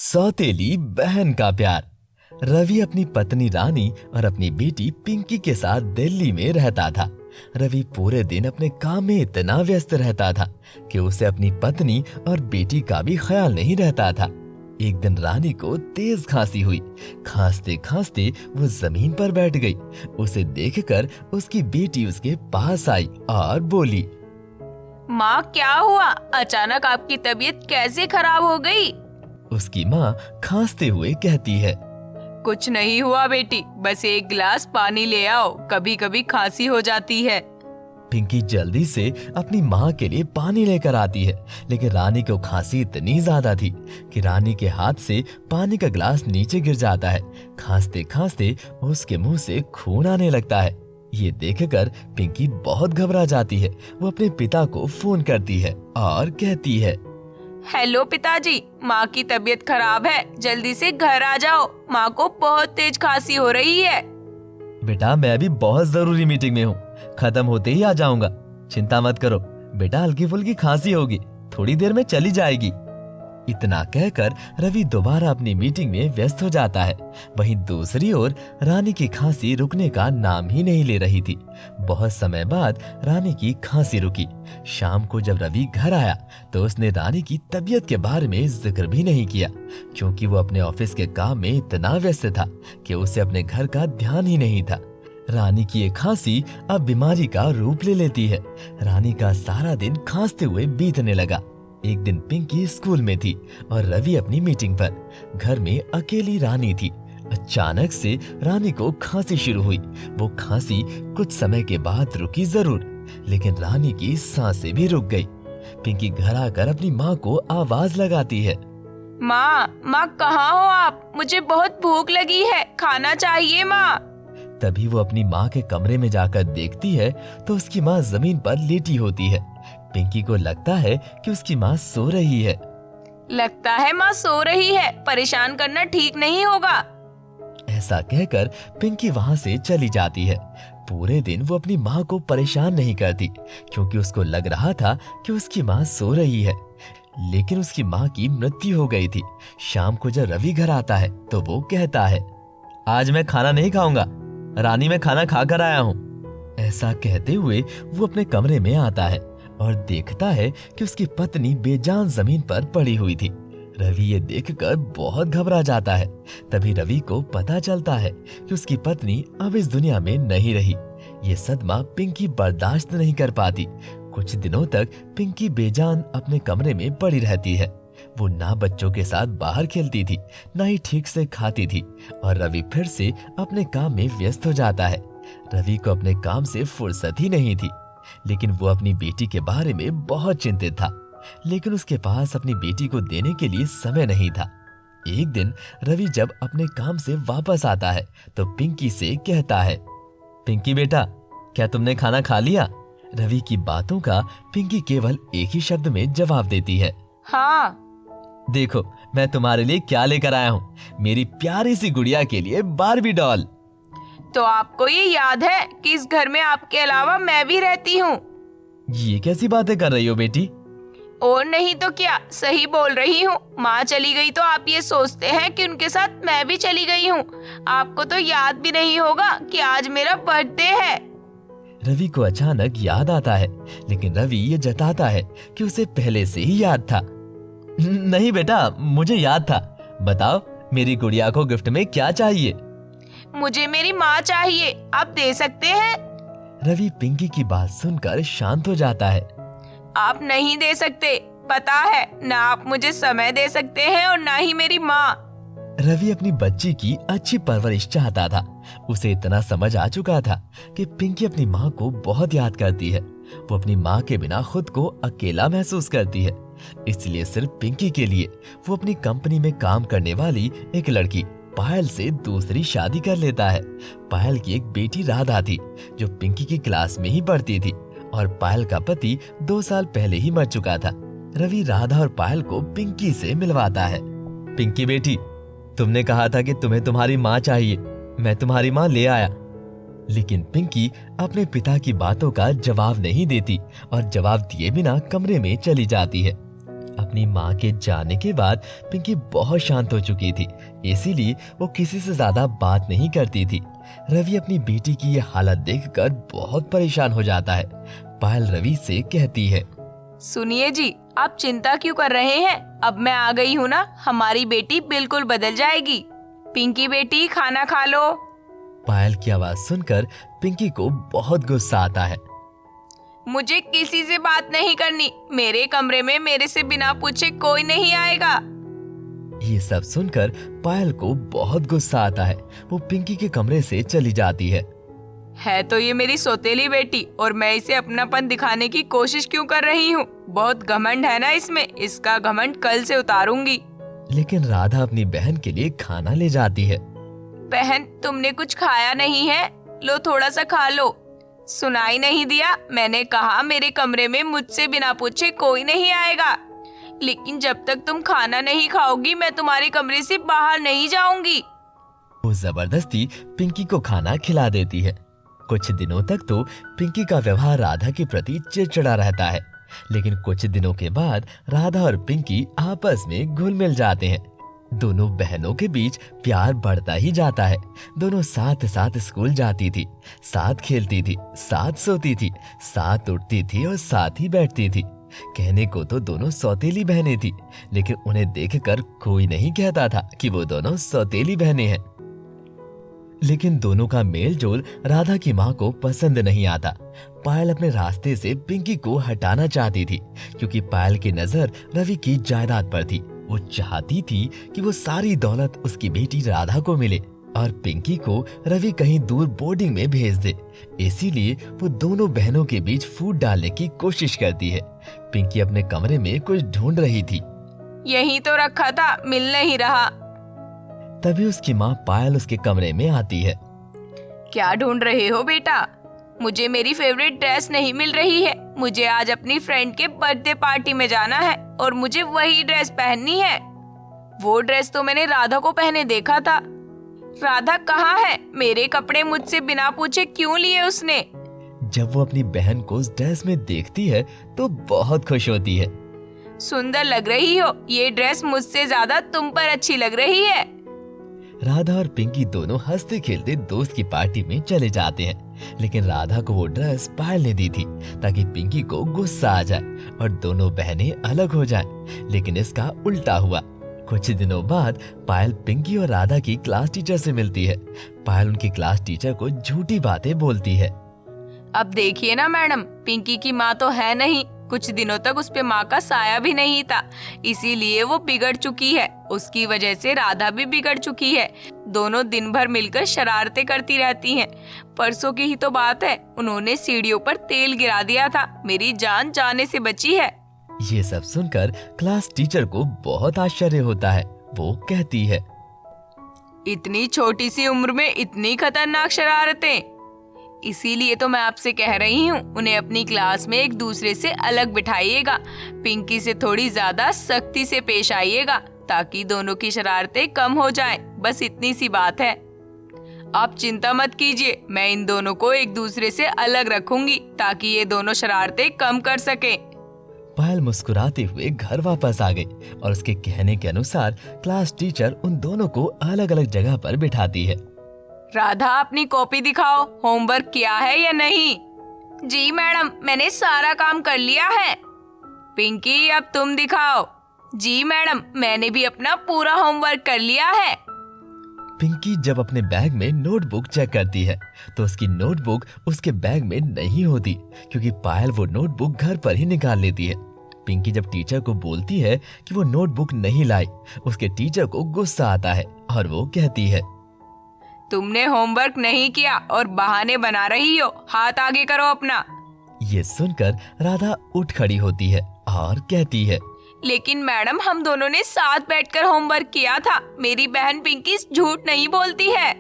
सौतेली बहन का प्यार। रवि अपनी पत्नी रानी और अपनी बेटी पिंकी के साथ दिल्ली में रहता था। रवि पूरे दिन अपने काम में इतना व्यस्त रहता था कि उसे अपनी पत्नी और बेटी का भी ख्याल नहीं रहता था। एक दिन रानी को तेज खांसी हुई। खांसते खांसते वो जमीन पर बैठ गई। उसे देखकर उसकी बेटी उसके पास आई और बोली, माँ क्या हुआ? अचानक आपकी तबीयत कैसे खराब हो गई? उसकी माँ खांसते हुए कहती है, कुछ नहीं हुआ बेटी, बस एक गिलास पानी ले आओ, कभी कभी खांसी हो जाती है। पिंकी जल्दी से अपनी माँ के लिए पानी लेकर आती है, लेकिन रानी को खांसी इतनी ज्यादा थी कि रानी के हाथ से पानी का गिलास नीचे गिर जाता है। खांसते खांसते उसके मुंह से खून आने लगता है। ये देखकर पिंकी बहुत घबरा जाती है। वो अपने पिता को फोन करती है और कहती है, हेलो पिताजी, माँ की तबीयत खराब है, जल्दी से घर आ जाओ, माँ को बहुत तेज खांसी हो रही है। बेटा मैं भी बहुत जरूरी मीटिंग में हूँ, खत्म होते ही आ जाऊंगा। चिंता मत करो बेटा, हल्की फुल्की खांसी होगी, थोड़ी देर में चली जाएगी। इतना कहकर रवि दोबारा अपनी मीटिंग में व्यस्त हो जाता है। वहीं दूसरी ओर रानी की खांसी रुकने का नाम ही नहीं ले रही थी। बहुत समय बाद रानी की खांसी रुकी। शाम को जब रवि घर आया तो उसने रानी की तबीयत के बारे में जिक्र भी नहीं किया, क्योंकि वो अपने ऑफिस के काम में इतना व्यस्त था कि उसे अपने घर का ध्यान ही नहीं था। रानी की ये खांसी अब बीमारी का रूप ले लेती है। रानी का सारा दिन खांसते हुए बीतने लगा। एक दिन पिंकी स्कूल में थी और रवि अपनी मीटिंग पर। घर में अकेली रानी थी। अचानक से रानी को खांसी शुरू हुई। वो खांसी कुछ समय के बाद रुकी जरूर, लेकिन रानी की सांसें भी रुक गई। पिंकी घर आकर अपनी माँ को आवाज लगाती है, माँ कहाँ हो आप? मुझे बहुत भूख लगी है, खाना चाहिए माँ। तभी वो अपनी माँ के कमरे में जाकर देखती है तो उसकी माँ जमीन पर लेटी होती है। पिंकी को लगता है कि उसकी माँ सो रही है। लगता है माँ सो रही है, परेशान करना ठीक नहीं होगा। ऐसा कहकर पिंकी वहाँ से चली जाती है। पूरे दिन वो अपनी माँ को परेशान नहीं करती, क्योंकि उसको लग रहा था कि उसकी माँ सो रही है। लेकिन उसकी माँ की मृत्यु हो गई थी। शाम को जब रवि घर आता है तो वो कहता है, आज मैं खाना नहीं खाऊंगा, रानी मैं खाना खा कर आया हूँ। ऐसा कहते हुए वो अपने कमरे में आता है और देखता है कि उसकी पत्नी बेजान जमीन पर पड़ी हुई थी। रवि ये देखकर बहुत घबरा जाता है। तभी रवि को पता चलता है कि उसकी पत्नी अब इस दुनिया में नहीं रही। ये सदमा पिंकी बर्दाश्त नहीं कर पाती। कुछ दिनों तक पिंकी बेजान अपने कमरे में पड़ी रहती है। वो ना बच्चों के साथ बाहर खेलती थी, ना ही ठीक से खाती थी, और रवि फिर से अपने काम में व्यस्त हो जाता है। रवि को अपने काम से फुर्सत ही नहीं थी, लेकिन वो अपनी बेटी के बारे में बहुत चिंतित था। लेकिन उसके पास अपनी बेटी को देने के लिए समय नहीं था। एक दिन रवि जब अपने काम से वापस आता है तो पिंकी से कहता है, पिंकी बेटा, क्या तुमने खाना खा लिया? रवि की बातों का पिंकी केवल एक ही शब्द में जवाब देती है, हाँ। देखो मैं तुम्हारे लिए क्या लेकर आया हूँ, मेरी प्यारी सी गुड़िया के लिए बारबी डॉल। तो आपको ये याद है कि इस घर में आपके अलावा मैं भी रहती हूँ? ये कैसी बातें कर रही हो बेटी? और नहीं तो क्या, सही बोल रही हूँ। माँ चली गई तो आप ये सोचते हैं कि उनके साथ मैं भी चली गई हूँ। आपको तो याद भी नहीं होगा कि आज मेरा बर्थडे है। रवि को अचानक याद आता है, लेकिन रवि ये जताता है कि उसे पहले से ही याद था। नहीं बेटा, मुझे याद था। बताओ मेरी गुड़िया को गिफ्ट में क्या चाहिए? मुझे मेरी माँ चाहिए, आप दे सकते हैं? रवि पिंकी की बात सुनकर शांत हो जाता है। आप नहीं दे सकते, पता है ना, आप मुझे समय दे सकते हैं और ना ही मेरी माँ। रवि अपनी बच्ची की अच्छी परवरिश चाहता था। उसे इतना समझ आ चुका था कि पिंकी अपनी माँ को बहुत याद करती है। वो अपनी माँ के बिना खुद को अकेला महसूस करती है। इसलिए सिर्फ पिंकी के लिए वो अपनी कंपनी में काम करने वाली एक लड़की पायल से दूसरी शादी कर लेता है। पायल की एक बेटी राधा थी, जो पिंकी की क्लास में ही पढ़ती थी, और पायल का पति 2 साल पहले ही मर चुका था। रवि राधा और पायल को पिंकी से मिलवाता है। पिंकी बेटी, तुमने कहा था कि तुम्हें तुम्हारी माँ चाहिए, मैं तुम्हारी माँ ले आया। लेकिन पिंकी अपने पिता की बातों का जवाब नहीं देती और जवाब दिए बिना कमरे में चली जाती है। अपनी माँ के जाने के बाद पिंकी बहुत शांत हो चुकी थी, इसीलिए वो किसी से ज्यादा बात नहीं करती थी। रवि अपनी बेटी की ये हालत देखकर बहुत परेशान हो जाता है। पायल रवि से कहती है, सुनिए जी, आप चिंता क्यों कर रहे हैं? अब मैं आ गई हूँ ना, हमारी बेटी बिल्कुल बदल जाएगी। पिंकी बेटी, खाना खा लो। पायल की आवाज सुनकर पिंकी को बहुत गुस्सा आता है। मुझे किसी से बात नहीं करनी। मेरे कमरे में मेरे से बिना पूछे कोई नहीं आएगा। ये सब सुनकर पायल को बहुत गुस्सा आता है। वो पिंकी के कमरे से चली जाती है तो ये मेरी सौतेली बेटी, और मैं इसे अपनापन दिखाने की कोशिश क्यों कर रही हूँ? बहुत घमंड है ना इसमें, इसका घमंड कल से उतारूंगी। लेकिन राधा अपनी बहन के लिए खाना ले जाती है। बहन, तुमने कुछ खाया नहीं है? लो थोड़ा सा खा लो। सुनाई नहीं दिया? मैंने कहा मेरे कमरे में मुझसे बिना पूछे कोई नहीं आएगा। लेकिन जब तक तुम खाना नहीं खाओगी मैं तुम्हारे कमरे से बाहर नहीं जाऊंगी। वो जबरदस्ती पिंकी को खाना खिला देती है। कुछ दिनों तक तो पिंकी का व्यवहार राधा के प्रति चिड़चिड़ा रहता है, लेकिन कुछ दिनों के बाद राधा और पिंकी आपस में घुल मिल जाते हैं। दोनों बहनों के बीच प्यार बढ़ता ही जाता है। दोनों साथ साथ स्कूल जाती थी, साथ खेलती थी, साथ सोती थी, साथ उठती थी और साथ ही बैठती थी। कहने को तो दोनों सौतेली बहनें थी, लेकिन उन्हें देखकर कोई नहीं कहता था कि वो दोनों सौतेली बहनें हैं। लेकिन दोनों का मेल जोल राधा की माँ को पसंद नहीं आता। पायल अपने रास्ते से पिंकी को हटाना चाहती थी, क्योंकि पायल की नजर रवि की जायदाद पर थी। वो चाहती थी कि वो सारी दौलत उसकी बेटी राधा को मिले और पिंकी को रवि कहीं दूर बोर्डिंग में भेज दे। इसीलिए वो दोनों बहनों के बीच फूट डालने की कोशिश करती है। पिंकी अपने कमरे में कुछ ढूंढ रही थी। यहीं तो रखा था, मिल नहीं रहा। तभी उसकी माँ पायल उसके कमरे में आती है। क्या ढूंढ रहे हो बेटा? मुझे मेरी फेवरेट ड्रेस नहीं मिल रही है। मुझे आज अपनी फ्रेंड के बर्थडे पार्टी में जाना है और मुझे वही ड्रेस पहननी है। वो ड्रेस तो मैंने राधा को पहने देखा था। राधा कहाँ है? मेरे कपड़े मुझसे बिना पूछे क्यों लिए उसने? जब वो अपनी बहन को उस ड्रेस में देखती है तो बहुत खुश होती है। सुंदर लग रही हो, ये ड्रेस मुझसे ज्यादा तुम पर अच्छी लग रही है। राधा और पिंकी दोनों हंसते खेलते दोस्त की पार्टी में चले जाते हैं, लेकिन राधा को वो ड्रेस पायल ने दी थी ताकि पिंकी को गुस्सा आ जाए और दोनों बहनें अलग हो जाएं। लेकिन इसका उल्टा हुआ। कुछ दिनों बाद पायल पिंकी और राधा की क्लास टीचर से मिलती है। पायल उनकी क्लास टीचर को झूठी बातें बोलती है। अब देखिए ना मैडम, पिंकी की माँ तो है नहीं। कुछ दिनों तक उस पे माँ का साया भी नहीं था, इसीलिए वो बिगड़ चुकी है। उसकी वजह से राधा भी बिगड़ चुकी है। दोनों दिन भर मिलकर शरारतें करती रहती हैं। परसों की ही तो बात है, उन्होंने सीढ़ियों पर तेल गिरा दिया था। मेरी जान जाने से बची है। ये सब सुनकर क्लास टीचर को बहुत आश्चर्य होता है। वो कहती है, इतनी छोटी सी उम्र में इतनी खतरनाक शरारतें। इसीलिए तो मैं आपसे कह रही हूँ, उन्हें अपनी क्लास में एक दूसरे से अलग बिठाइएगा। पिंकी से थोड़ी ज्यादा सख्ती से पेश आइएगा ताकि दोनों की शरारतें कम हो जाएं। बस इतनी सी बात है। आप चिंता मत कीजिए, मैं इन दोनों को एक दूसरे से अलग रखूंगी ताकि ये दोनों शरारतें कम कर सकें। पायल मुस्कुराते हुए घर वापस आ गई और उसके कहने के अनुसार क्लास टीचर उन दोनों को अलग अलग जगह पर बिठाती है। राधा, अपनी कॉपी दिखाओ, होमवर्क किया है या नहीं? जी मैडम, मैंने सारा काम कर लिया है। पिंकी, अब तुम दिखाओ। जी मैडम, मैंने भी अपना पूरा होमवर्क कर लिया है। पिंकी जब अपने बैग में नोटबुक चेक करती है तो उसकी नोटबुक उसके बैग में नहीं होती, क्योंकि पायल वो नोटबुक घर पर ही निकाल लेती है। पिंकी जब टीचर को बोलती है कि वो नोटबुक नहीं लाई, उसके टीचर को गुस्सा आता है और वो कहती है, तुमने होमवर्क नहीं किया और बहाने बना रही हो। हाथ आगे करो अपना। ये सुनकर राधा उठ खड़ी होती है और कहती है, लेकिन मैडम, हम दोनों ने साथ बैठकर होमवर्क किया था। मेरी बहन पिंकी झूठ नहीं बोलती है।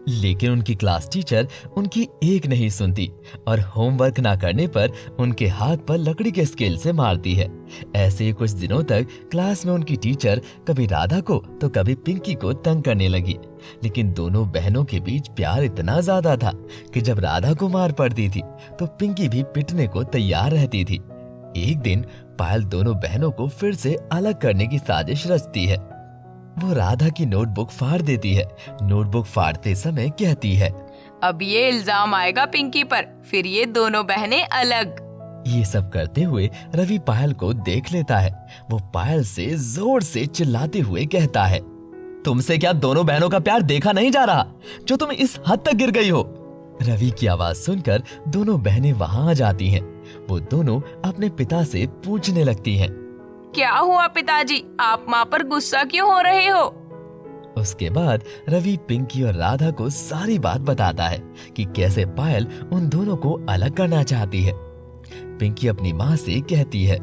लेकिन उनकी क्लास टीचर उनकी एक नहीं सुनती और होमवर्क ना करने पर उनके हाथ पर लकड़ी के स्केल से मारती है। ऐसे ही कुछ दिनों तक क्लास में उनकी टीचर कभी राधा को तो कभी पिंकी को तंग करने लगी। लेकिन दोनों बहनों के बीच प्यार इतना ज्यादा था कि जब राधा को मार पड़ती थी तो पिंकी भी पिटने को तैयार रहती थी। एक दिन पायल दोनों बहनों को फिर से अलग करने की साजिश रचती है। वो राधा की नोटबुक फाड़ देती है। नोटबुक फाड़ते समय कहती है, अब ये इल्जाम आएगा पिंकी पर, फिर ये दोनों बहनें अलग। ये सब करते हुए रवि पायल को देख लेता है। वो पायल से जोर से चिल्लाते हुए कहता है, तुमसे क्या दोनों बहनों का प्यार देखा नहीं जा रहा, जो तुम इस हद तक गिर गई हो। रवि की आवाज सुनकर दोनों बहनें वहां आ जाती हैं। वो दोनों अपने पिता से पूछने लगती हैं, क्या हुआ पिताजी, आप माँ पर गुस्सा क्यों हो रहे हो? उसके बाद रवि पिंकी और राधा को सारी बात बताता है कि कैसे पायल उन दोनों को अलग करना चाहती है। पिंकी अपनी माँ से कहती है,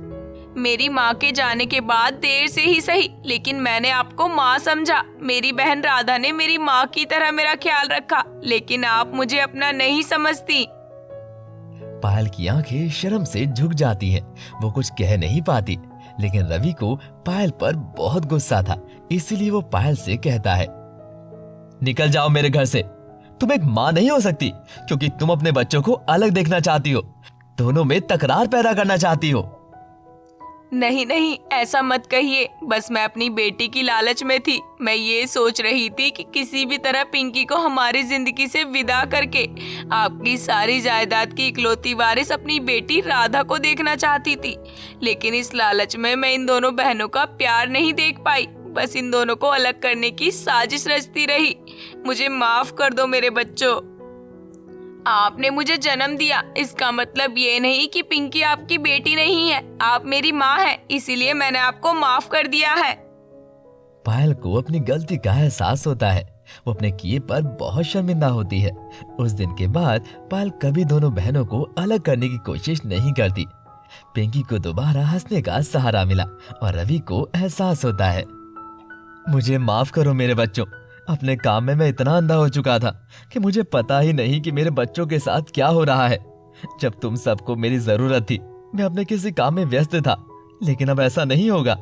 मेरी माँ के जाने के बाद देर से ही सही, लेकिन मैंने आपको माँ समझा। मेरी बहन राधा ने मेरी माँ की तरह मेरा ख्याल रखा, लेकिन आप मुझे अपना नहीं समझती। पायल की आंखें शर्म से झुक जाती हैं। वो कुछ कह नहीं पाती, लेकिन रवि को पायल पर बहुत गुस्सा था, इसीलिए वो पायल से कहता है, निकल जाओ मेरे घर से। तुम एक माँ नहीं हो सकती, क्योंकि तुम अपने बच्चों को अलग देखना चाहती हो, दोनों में तकरार पैदा करना चाहती हो। नहीं नहीं, ऐसा मत कहिए, बस मैं अपनी बेटी की लालच में थी। मैं ये सोच रही थी कि किसी भी तरह पिंकी को हमारी जिंदगी से विदा करके आपकी सारी जायदाद की इकलौती वारिस अपनी बेटी राधा को देखना चाहती थी। लेकिन इस लालच में मैं इन दोनों बहनों का प्यार नहीं देख पाई, बस इन दोनों को अलग करने की साजिश रचती रही। मुझे माफ कर दो मेरे बच्चों। आपने मुझे जन्म दिया, इसका मतलब ये नहीं कि पिंकी आपकी बेटी नहीं है। आप मेरी माँ हैं, इसीलिए मैंने आपको माफ कर दिया है। पायल को अपनी गलती का एहसास होता है। वो अपने किए पर बहुत शर्मिंदा होती है। उस दिन के बाद पायल कभी दोनों बहनों को अलग करने की कोशिश नहीं करती। पिंकी को दोबारा हंसने का सहारा मिला और रवि को एहसास होता है, मुझे माफ करो मेरे बच्चों, अपने काम में मैं इतना अंधा हो चुका था कि मुझे पता ही नहीं कि मेरे बच्चों के साथ क्या हो रहा है। जब तुम सबको मेरी जरूरत थी, मैं अपने किसी काम में व्यस्त था, लेकिन अब ऐसा नहीं होगा।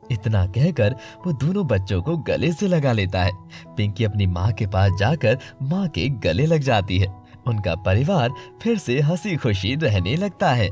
इतना कहकर वो दोनों बच्चों को गले से लगा लेता है। पिंकी अपनी माँ के पास जाकर माँ के गले लग जाती है। उनका परिवार फिर से हंसी खुशी रहने लगता है।